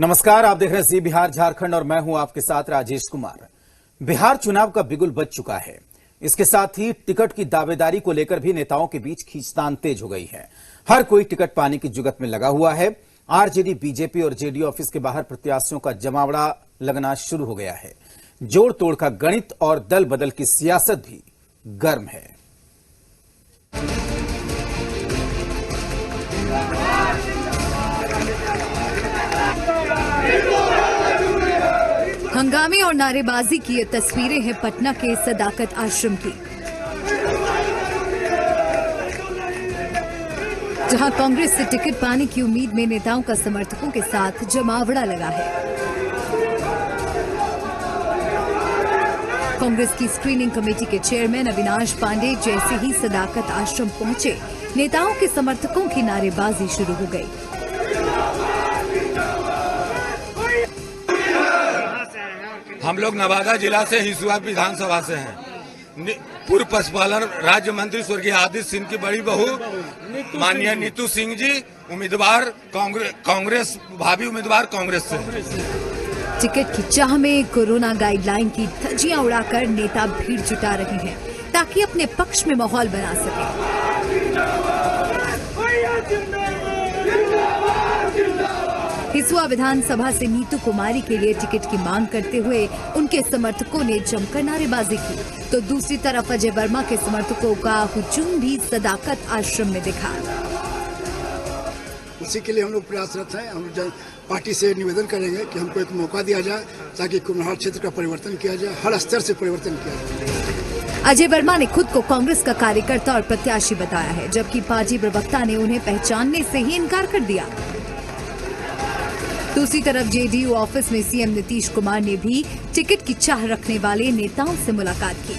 नमस्कार, आप देख रहे हैं जी बिहार झारखंड और मैं हूं आपके साथ राजेश कुमार। बिहार चुनाव का बिगुल बज चुका है। इसके साथ ही टिकट की दावेदारी को लेकर भी नेताओं के बीच खींचतान तेज हो गई है। हर कोई टिकट पाने की जुगत में लगा हुआ है। आरजेडी, बीजेपी और जेडीयू ऑफिस के बाहर प्रत्याशियों का जमावड़ा लगना शुरू हो गया है। जोड़ तोड़ का गणित और दल बदल की सियासत भी गर्म है। हंगामे और नारेबाजी की ये तस्वीरें हैं पटना के सदाकत आश्रम की, जहां कांग्रेस से टिकट पाने की उम्मीद में नेताओं का समर्थकों के साथ जमावड़ा लगा है। कांग्रेस की स्क्रीनिंग कमेटी के चेयरमैन अविनाश पांडे जैसे ही सदाकत आश्रम पहुंचे, नेताओं के समर्थकों की नारेबाजी शुरू हो गई। हम लोग नवादा जिला से हिसुआ विधानसभा से हैं। पूर्व पशुपालन राज्य मंत्री स्वर्गीय आदित्य सिंह की बड़ी बहू माननीय नीतू सिंह जी उम्मीदवार कांग्रेस भावी उम्मीदवार कांग्रेस से। टिकट की चाह में कोरोना गाइडलाइन की धज्जियां उड़ाकर नेता भीड़ जुटा रहे हैं ताकि अपने पक्ष में माहौल बना सके। हिसुआ विधानसभा से नीतू कुमारी के लिए टिकट की मांग करते हुए उनके समर्थकों ने जमकर नारेबाजी की, तो दूसरी तरफ अजय वर्मा के समर्थकों का हुजूम भी सदाकत आश्रम में दिखा। उसी के लिए हम लोग प्रयासरत हैं। हम पार्टी से निवेदन करेंगे कि हमको एक मौका दिया जाए ताकि कुम्हार क्षेत्र का परिवर्तन किया जाए, हर स्तर से परिवर्तन किया जाए। अजय वर्मा ने खुद को कांग्रेस का कार्यकर्ता और प्रत्याशी बताया है, जबकि पार्टी प्रवक्ता ने उन्हें पहचानने से ही इनकार कर दिया। दूसरी तरफ जेडीयू ऑफिस में सीएम नीतीश कुमार ने भी टिकट की चाह रखने वाले नेताओं से मुलाकात की।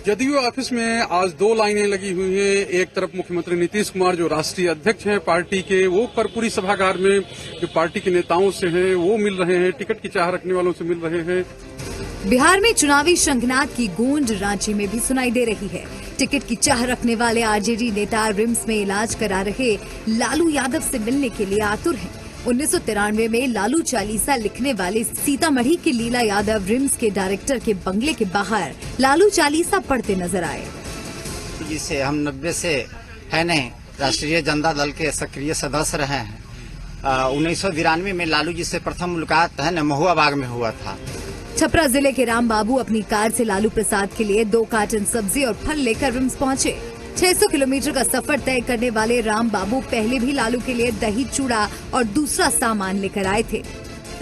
जेडीयू ऑफिस में आज दो लाइनें लगी हुई हैं। एक तरफ मुख्यमंत्री नीतीश कुमार जो राष्ट्रीय अध्यक्ष हैं पार्टी के, वो कर्पूरी सभागार में जो पार्टी के नेताओं से हैं वो मिल रहे हैं, टिकट की चाह रखने वालों से मिल रहे हैं। बिहार में चुनावी शंखनाद की गूंज रांची में भी सुनाई दे रही है। टिकट की चाह रखने वाले आरजेडी नेता रिम्स में इलाज करा रहे लालू यादव से मिलने के लिए आतुर हैं। 1993 में लालू चालीसा लिखने वाले सीतामढ़ी के लीला यादव रिम्स के डायरेक्टर के बंगले के बाहर लालू चालीसा पढ़ते नजर आए। जिसे हम 90 से है नहीं, राष्ट्रीय जनता दल के सक्रिय सदस्य रहे हैं। 1992 में लालू जी से प्रथम मुलाकात है न महुआ बाग में हुआ था। छपरा जिले के राम बाबू अपनी कार से लालू प्रसाद के लिए 2 कार्टन सब्जी और फल लेकर रिम्स पहुंचे। 600 किलोमीटर का सफर तय करने वाले राम बाबू पहले भी लालू के लिए दही चूड़ा और दूसरा सामान लेकर आए थे।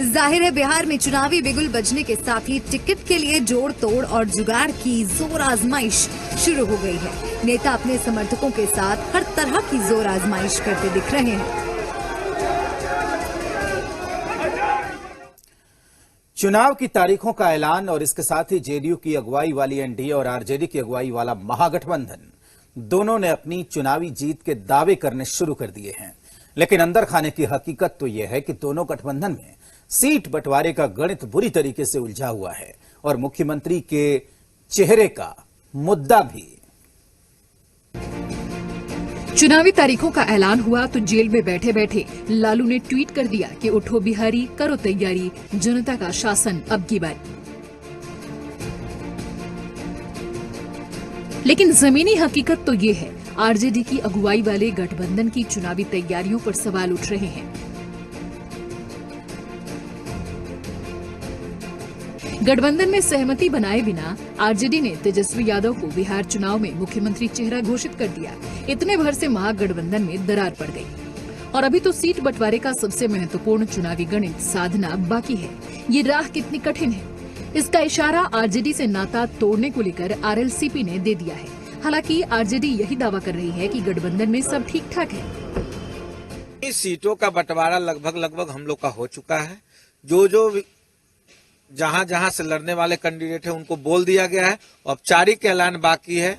जाहिर है बिहार में चुनावी बिगुल बजने के साथ ही टिकट के लिए जोड़ तोड़ और जुगाड़ की जोर आजमाइश शुरू हो गई है। नेता अपने समर्थकों के साथ हर तरह की जोर आजमाइश करते दिख रहे हैं। चुनाव की तारीखों का ऐलान और इसके साथ ही जेडीयू की अगुवाई वाली एनडीए और आरजेडी की अगुवाई वाला महागठबंधन दोनों ने अपनी चुनावी जीत के दावे करने शुरू कर दिए हैं। लेकिन अंदर खाने की हकीकत तो यह है कि दोनों गठबंधन में सीट बंटवारे का गणित बुरी तरीके से उलझा हुआ है और मुख्यमंत्री के चेहरे का मुद्दा भी। चुनावी तारीखों का ऐलान हुआ तो जेल में बैठे बैठे लालू ने ट्वीट कर दिया कि उठो बिहारी, करो तैयारी, जनता का शासन अब की बारी। लेकिन जमीनी हकीकत तो ये है, आरजेडी की अगुवाई वाले गठबंधन की चुनावी तैयारियों पर सवाल उठ रहे हैं। गठबंधन में सहमति बनाए बिना आरजेडी ने तेजस्वी यादव को बिहार चुनाव में मुख्यमंत्री चेहरा घोषित कर दिया। इतने भर से महागठबंधन में दरार पड़ गई और अभी तो सीट बंटवारे का सबसे महत्वपूर्ण चुनावी गणित साधना बाकी है। ये राह कितनी कठिन है, इसका इशारा आरजेडी से नाता तोड़ने को लेकर आरएलसीपी ने दे दिया है। हालांकि आरजेडी यही दावा कर रही है कि गठबंधन में सब ठीक ठाक है। सीटों का बंटवारा लगभग हम लोग का हो चुका है। जो जहां से लड़ने वाले कैंडिडेट हैं उनको बोल दिया गया है, औपचारिक ऐलान बाकी है।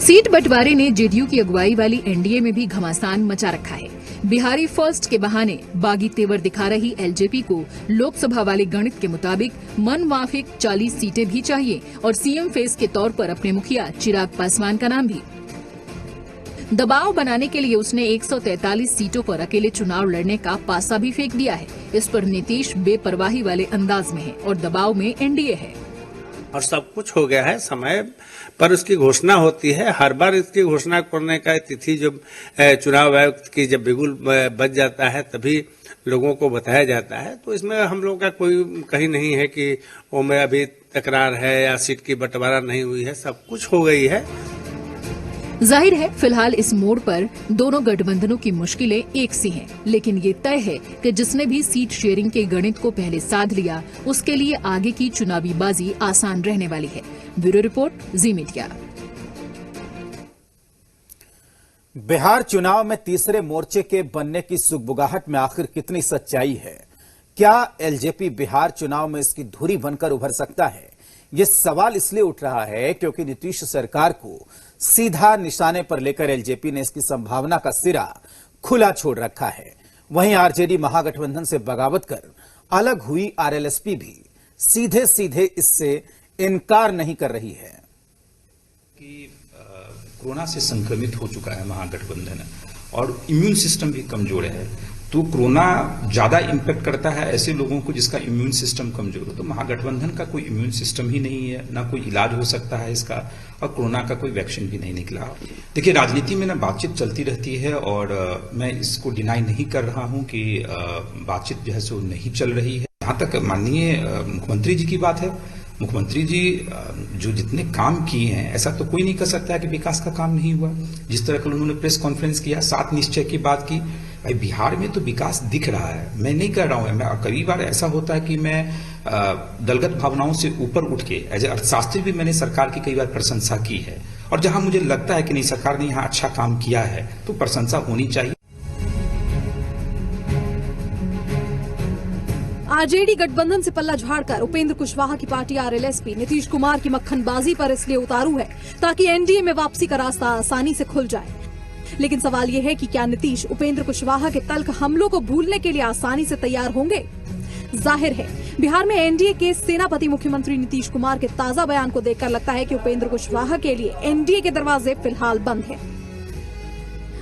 सीट बंटवारे ने जेडीयू की अगुवाई वाली एनडीए में भी घमासान मचा रखा है। बिहारी फर्स्ट के बहाने बागी तेवर दिखा रही एलजेपी को लोकसभा वाले गणित के मुताबिक मनमाफिक 40 सीटें भी चाहिए और सीएम फेस के तौर पर अपने मुखिया चिराग पासवान का नाम भी। दबाव बनाने के लिए उसने 143 सीटों पर अकेले चुनाव लड़ने का पासा भी फेंक दिया है। इस पर नीतीश बेपरवाही वाले अंदाज में है और दबाव में एनडीए है। और सब कुछ हो गया है, समय पर उसकी घोषणा होती है। हर बार इसकी घोषणा करने का तिथि जब चुनाव आयोग की जब बिगुल बच जाता है तभी लोगों को बताया जाता है। तो इसमें हम लोग का कोई कहीं नहीं है कि वो में अभी तकरार है या सीट की बंटवारा नहीं हुई है, सब कुछ हो गई है। जाहिर है फिलहाल इस मोड़ पर दोनों गठबंधनों की मुश्किलें एक सी हैं, लेकिन ये तय है कि जिसने भी सीट शेयरिंग के गणित को पहले साध लिया उसके लिए आगे की चुनावी बाजी आसान रहने वाली है। ब्यूरो रिपोर्ट, जी मीडिया। बिहार चुनाव में तीसरे मोर्चे के बनने की सुगबुगाहट में आखिर कितनी सच्चाई है? क्या एलजेपी बिहार चुनाव में इसकी धुरी बनकर उभर सकता है? ये सवाल इसलिए उठ रहा है क्योंकि नीतीश सरकार को सीधा निशाने पर लेकर एलजेपी ने इसकी संभावना का सिरा खुला छोड़ रखा है। वहीं आरजेडी महागठबंधन से बगावत कर अलग हुई आरएलएसपी भी सीधे सीधे इससे इनकार नहीं कर रही है कि कोरोना से संक्रमित हो चुका है महागठबंधन और इम्यून सिस्टम भी कमजोर है। तो कोरोना ज्यादा इम्पैक्ट करता है ऐसे लोगों को जिसका इम्यून सिस्टम कमजोर हो। तो महागठबंधन का कोई इम्यून सिस्टम ही नहीं है, ना कोई इलाज हो सकता है इसका, और कोरोना का कोई वैक्सीन भी नहीं निकला। देखिए, राजनीति में ना बातचीत चलती रहती है और मैं इसको डिनाई नहीं कर रहा हूं कि बातचीत जो है सो नहीं चल रही है। जहां तक माननीय मुख्यमंत्री जी की बात है, मुख्यमंत्री जी जो जितने काम किए हैं ऐसा तो कोई नहीं कर सकता है कि विकास का काम नहीं हुआ। जिस तरह कल उन्होंने प्रेस कॉन्फ्रेंस किया, 7 निश्चय की बात की, भाई बिहार में तो विकास दिख रहा है। मैं नहीं कर रहा हूं, मैं कई बार ऐसा होता है कि मैं दलगत भावनाओं से ऊपर उठ के एज ए अर्थशास्त्री भी मैंने सरकार की कई बार प्रशंसा की है, और जहां मुझे लगता है कि नहीं सरकार ने यहाँ अच्छा काम किया है तो प्रशंसा होनी चाहिए। आरजेडी गठबंधन से पल्ला झाड़कर उपेंद्र कुशवाहा की पार्टी आरएलएसपी नीतीश कुमार की मक्खनबाजी पर इसलिए उतारू है ताकि एनडीए में वापसी का रास्ता आसानी से खुल जाए। लेकिन सवाल यह है कि क्या नीतीश उपेंद्र कुशवाहा के तल्ख हमलों को भूलने के लिए आसानी से तैयार होंगे? जाहिर है बिहार में एनडीए के सेनापति मुख्यमंत्री नीतीश कुमार के ताजा बयान को देखकर लगता है कि उपेंद्र कुशवाहा के लिए एनडीए के दरवाजे फिलहाल बंद हैं।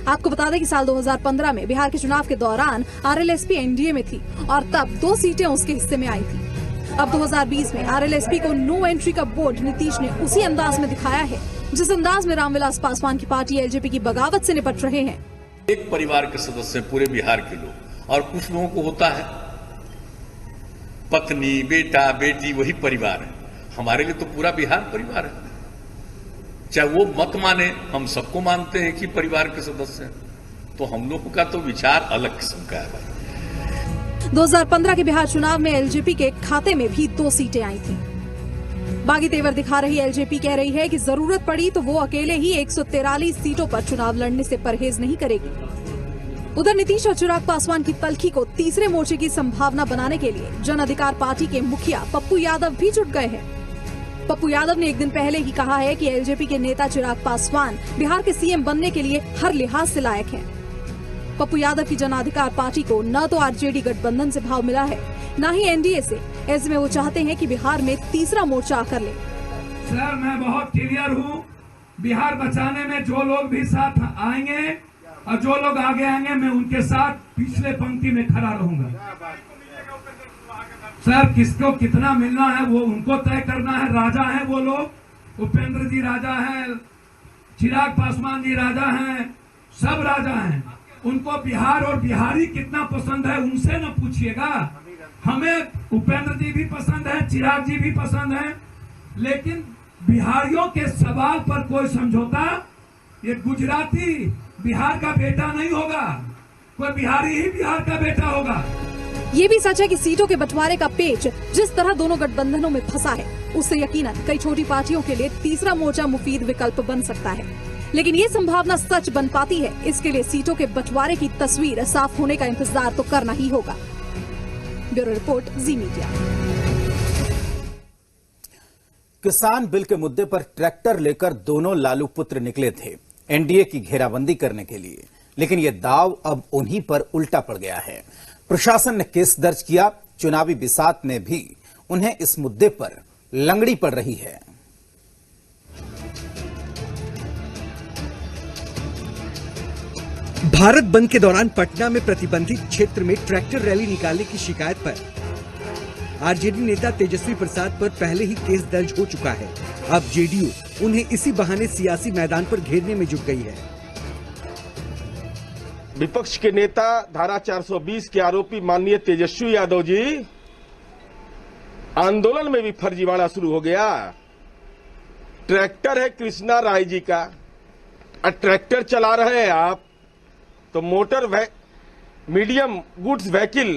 आपको बता दें कि साल 2015 में बिहार के चुनाव के दौरान आरएलएसपी एनडीए में थी और तब 2 सीटें उसके हिस्से में आई थी। अब 2020 में आरएलएसपी को नो एंट्री का बोर्ड नीतीश ने उसी अंदाज में दिखाया है जिस अंदाज में रामविलास पासवान की पार्टी एलजेपी की बगावत से निपट रहे हैं। एक परिवार के सदस्य पूरे बिहार के लोग, और कुछ लोगों को होता है पत्नी, बेटा, बेटी, वही परिवार है। हमारे लिए तो पूरा बिहार परिवार है, चाहे वो मत माने, हम सबको मानते हैं कि परिवार के सदस्य हैं। तो हम लोगों का तो विचार अलग किस्म का है। 2015 के बिहार चुनाव में एलजेपी के खाते में भी 2 सीटें आई थी। बागी तेवर दिखा रही एलजेपी कह रही है कि जरूरत पड़ी तो वो अकेले ही 143 सीटों पर चुनाव लड़ने से परहेज नहीं करेगी। उधर नीतीश और चिराग पासवान की तल्खी को तीसरे मोर्चे की संभावना बनाने के लिए जन अधिकार पार्टी के मुखिया पप्पू यादव भी जुट गए हैं। पप्पू यादव ने एक दिन पहले ही कहा है कि एलजेपी के नेता चिराग पासवान बिहार के सीएम बनने के लिए हर लिहाज से लायक हैं। पप्पू यादव की जन अधिकार पार्टी को न तो आरजेडी गठबंधन से भाव मिला है, न ही एनडीए से। ऐसे में वो चाहते हैं कि बिहार में तीसरा मोर्चा आकर ले। सर, मैं बहुत क्लियर हूँ, बिहार बचाने में जो लोग भी साथ आएंगे और जो लोग आगे आएंगे, मैं उनके साथ पिछले पंक्ति में खड़ा रहूंगा। सर, किसको कितना मिलना है वो उनको तय करना है। राजा है वो लोग, उपेंद्र जी राजा हैं, चिराग पासवान जी राजा हैं, सब राजा हैं। उनको बिहार और बिहारी कितना पसंद है उनसे न पूछिएगा। हमें उपेंद्र जी भी पसंद है, चिराग जी भी पसंद है, लेकिन बिहारियों के सवाल पर कोई समझौता, ये गुजराती बिहार का बेटा नहीं होगा, कोई बिहारी ही बिहार का बेटा होगा। ये भी सच है कि सीटों के बंटवारे का पेच जिस तरह दोनों गठबंधनों में फंसा है, उससे यकीनन कई छोटी पार्टियों के लिए तीसरा मोर्चा मुफीद विकल्प बन सकता है। लेकिन ये संभावना सच बन पाती है, इसके लिए सीटों के बंटवारे की तस्वीर साफ होने का इंतजार तो करना ही होगा। ब्यूरो रिपोर्ट, जी मीडिया। किसान बिल के मुद्दे पर ट्रैक्टर लेकर दोनों लालू पुत्र निकले थे एनडीए की घेराबंदी करने के लिए, लेकिन यह दाव अब उन्हीं पर उल्टा पड़ गया है। प्रशासन ने केस दर्ज किया, चुनावी बिसात में भी उन्हें इस मुद्दे पर लंगड़ी पड़ रही है। भारत बंद के दौरान पटना में प्रतिबंधित क्षेत्र में ट्रैक्टर रैली निकालने की शिकायत पर आरजेडी नेता तेजस्वी प्रसाद पर पहले ही केस दर्ज हो चुका है। अब जेडीयू उन्हें इसी बहाने सियासी मैदान पर घेरने में जुट गई है। विपक्ष के नेता धारा 420 के आरोपी माननीय तेजस्वी यादव जी, आंदोलन में भी फर्जीवाड़ा शुरू हो गया। ट्रैक्टर है कृष्णा राय जी का, और ट्रैक्टर चला रहे हैं आप, तो मोटर मीडियम गुड्स व्हीकल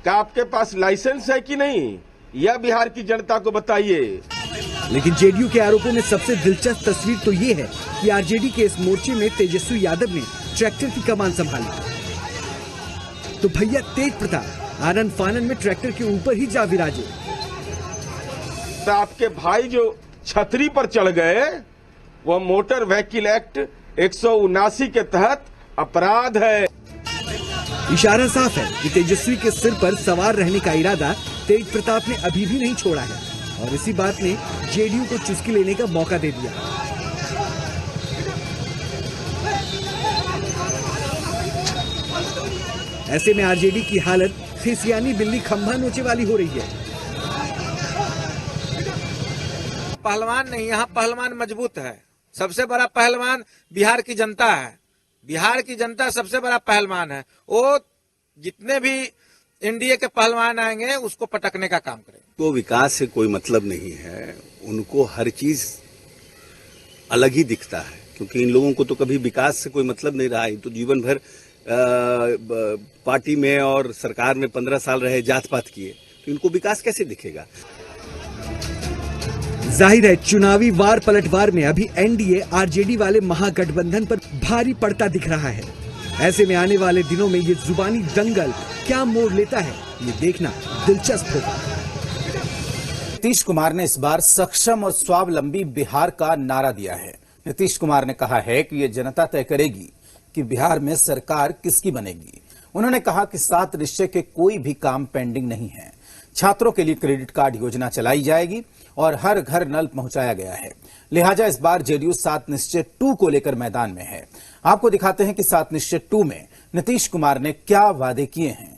का आपके पास लाइसेंस है कि नहीं, यह बिहार की जनता को बताइए। लेकिन जेडीयू के आरोपों में सबसे दिलचस्प तस्वीर तो ये है कि आरजेडी के इस मोर्चे में तेजस्वी यादव ने ट्रैक्टर की कमान संभाली, तो भैया तेज प्रताप आनन फानन में ट्रैक्टर के ऊपर ही जा विराजे। तो आपके भाई जो छतरी पर चढ़ गए, वह मोटर व्हीकल एक्ट 179 के तहत अपराध है। इशारा साफ है कि तेजस्वी के सिर पर सवार रहने का इरादा तेज प्रताप ने अभी भी नहीं छोड़ा है, और इसी बात ने जेडीयू को चुस्की लेने का मौका दे दिया। ऐसे में आरजेडी की हालत खिसियानी बिल्ली खंभा नोचे वाली हो रही है। पहलवान नहीं, यहाँ पहलवान मजबूत है। सबसे बड़ा पहलवान बिहार की जनता है। बिहार की जनता सबसे बड़ा पहलवान है। वो जितने भी एनडीए के पहलवान आएंगे उसको पटकने का काम करेंगे। तो विकास से कोई मतलब नहीं है, उनको हर चीज अलग ही दिखता है, क्योंकि इन लोगों को तो कभी विकास से कोई मतलब नहीं रहा। तो जीवन भर पार्टी में और सरकार में 15 साल रहे, जात पात किए, तो इनको विकास कैसे दिखेगा। जाहिर है चुनावी वार पलटवार में अभी एनडीए आरजेडी वाले महागठबंधन पर भारी पड़ता दिख रहा है। ऐसे में आने वाले दिनों में ये जुबानी दंगल क्या मोड़ लेता है, ये देखना दिलचस्प होगा। नीतीश कुमार ने इस बार सक्षम और स्वावलंबी बिहार का नारा दिया है। नीतीश कुमार ने कहा है कि ये जनता तय करेगी कि बिहार में सरकार किसकी बनेगी। उन्होंने कहा कि 7 निश्चय के कोई भी काम पेंडिंग नहीं है। छात्रों के लिए क्रेडिट कार्ड योजना चलाई जाएगी और हर घर नल पहुंचाया गया है। लिहाजा इस बार जेडीयू 7 निश्चय 2 को लेकर मैदान में है। आपको दिखाते हैं कि 7 निश्चय 2 में नीतीश कुमार ने क्या वादे किए हैं।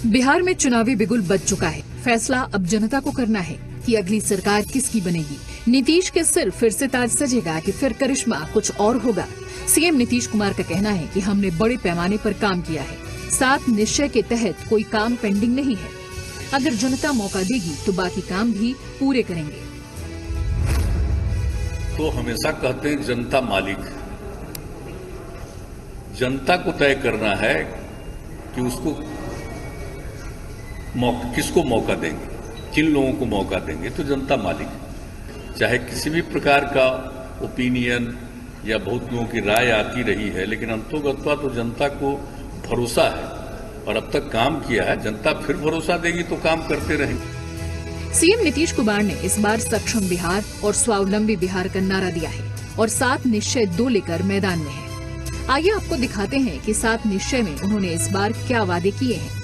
बिहार में चुनावी बिगुल बज चुका है। फैसला अब जनता को करना है कि अगली सरकार किसकी बनेगी। नीतीश के सिर फिर से ताज सजेगा कि फिर करिश्मा कुछ और होगा। सीएम नीतीश कुमार का कहना है कि हमने बड़े पैमाने पर काम किया है। 7 निश्चय के तहत कोई काम पेंडिंग नहीं है। अगर जनता मौका देगी तो बाकी काम भी पूरे करेंगे। तो हमेशा कहते हैं जनता मालिक है। जनता को तय करना है कि उसको किसको मौका देंगे, किन लोगों को मौका देंगे। तो जनता मालिक है। चाहे किसी भी प्रकार का ओपिनियन या बहुत लोगों की राय आती रही है, लेकिन अंतोगत्वा तो जनता को भरोसा है और अब तक काम किया है। जनता फिर भरोसा देगी तो काम करते रहेंगे। सीएम नीतीश कुमार ने इस बार सक्षम बिहार और स्वावलंबी बिहार का नारा दिया है और 7 निश्चय 2 लेकर मैदान में है। आइए आपको दिखाते हैं कि 7 निश्चय में उन्होंने इस बार क्या वादे किए हैं।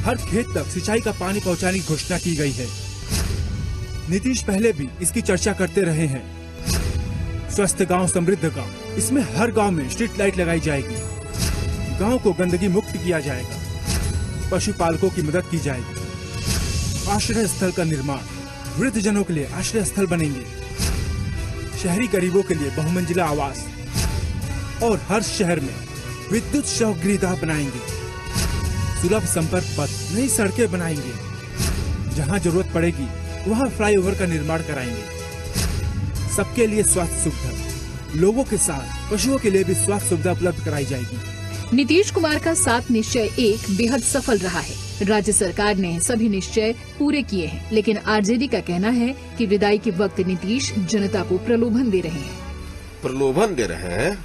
हर खेत तक सिंचाई का पानी पहुंचाने की घोषणा की गई है। नीतीश पहले भी इसकी चर्चा करते रहे हैं। स्वस्थ गांव समृद्ध गांव, इसमें हर गांव में स्ट्रीट लाइट लगाई जाएगी। गांव को गंदगी मुक्त किया जाएगा। पशुपालकों की मदद की जाएगी। आश्रय स्थल का निर्माण, वृद्ध जनों के लिए आश्रय स्थल बनेंगे। शहरी गरीबों के लिए बहुमंजिला आवास और हर शहर में विद्युत शवगृह बनाएंगे। सुलभ संपर्क पथ, नई सड़कें बनाएंगे। जहां जरूरत पड़ेगी वहां फ्लाईओवर का निर्माण कराएंगे। सबके लिए स्वास्थ्य सुविधा, लोगों के साथ पशुओं के लिए भी स्वास्थ्य सुविधा उपलब्ध कराई जाएगी। नीतीश कुमार का 7 निश्चय 1 बेहद सफल रहा है। राज्य सरकार ने सभी निश्चय पूरे किए हैं, लेकिन आरजेडी का कहना है कि विदाई के वक्त नीतीश जनता को प्रलोभन दे रहे हैं। प्रलोभन दे रहे हैं?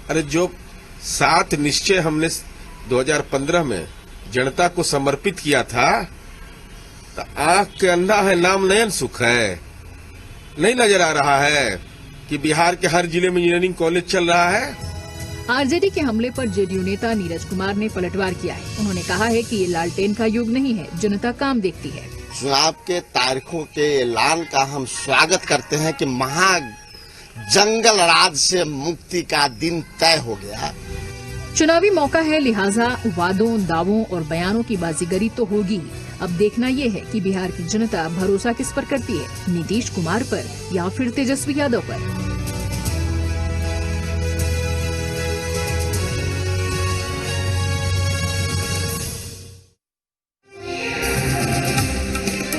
अरे जो 7 निश्चय हमने 2015 में जनता को समर्पित किया था, तो आंख के अंधा है नाम नयन सुख है। नहीं नजर आ रहा है कि बिहार के हर जिले में इंजीनियरिंग कॉलेज चल रहा है। आरजेडी के हमले पर जेडीयू नेता नीरज कुमार ने पलटवार किया है। उन्होंने कहा है कि ये लालटेन का युग नहीं है, जनता काम देखती है। चुनाव के तारीखों के ऐलान का हम स्वागत करते हैं कि जंगल राज से मुक्ति का दिन तय हो गया। चुनावी मौका है, लिहाजा वादों, दावों और बयानों की बाजीगरी तो होगी। अब देखना ये है कि बिहार की जनता भरोसा किस पर करती है, नीतीश कुमार पर या फिर तेजस्वी यादव पर।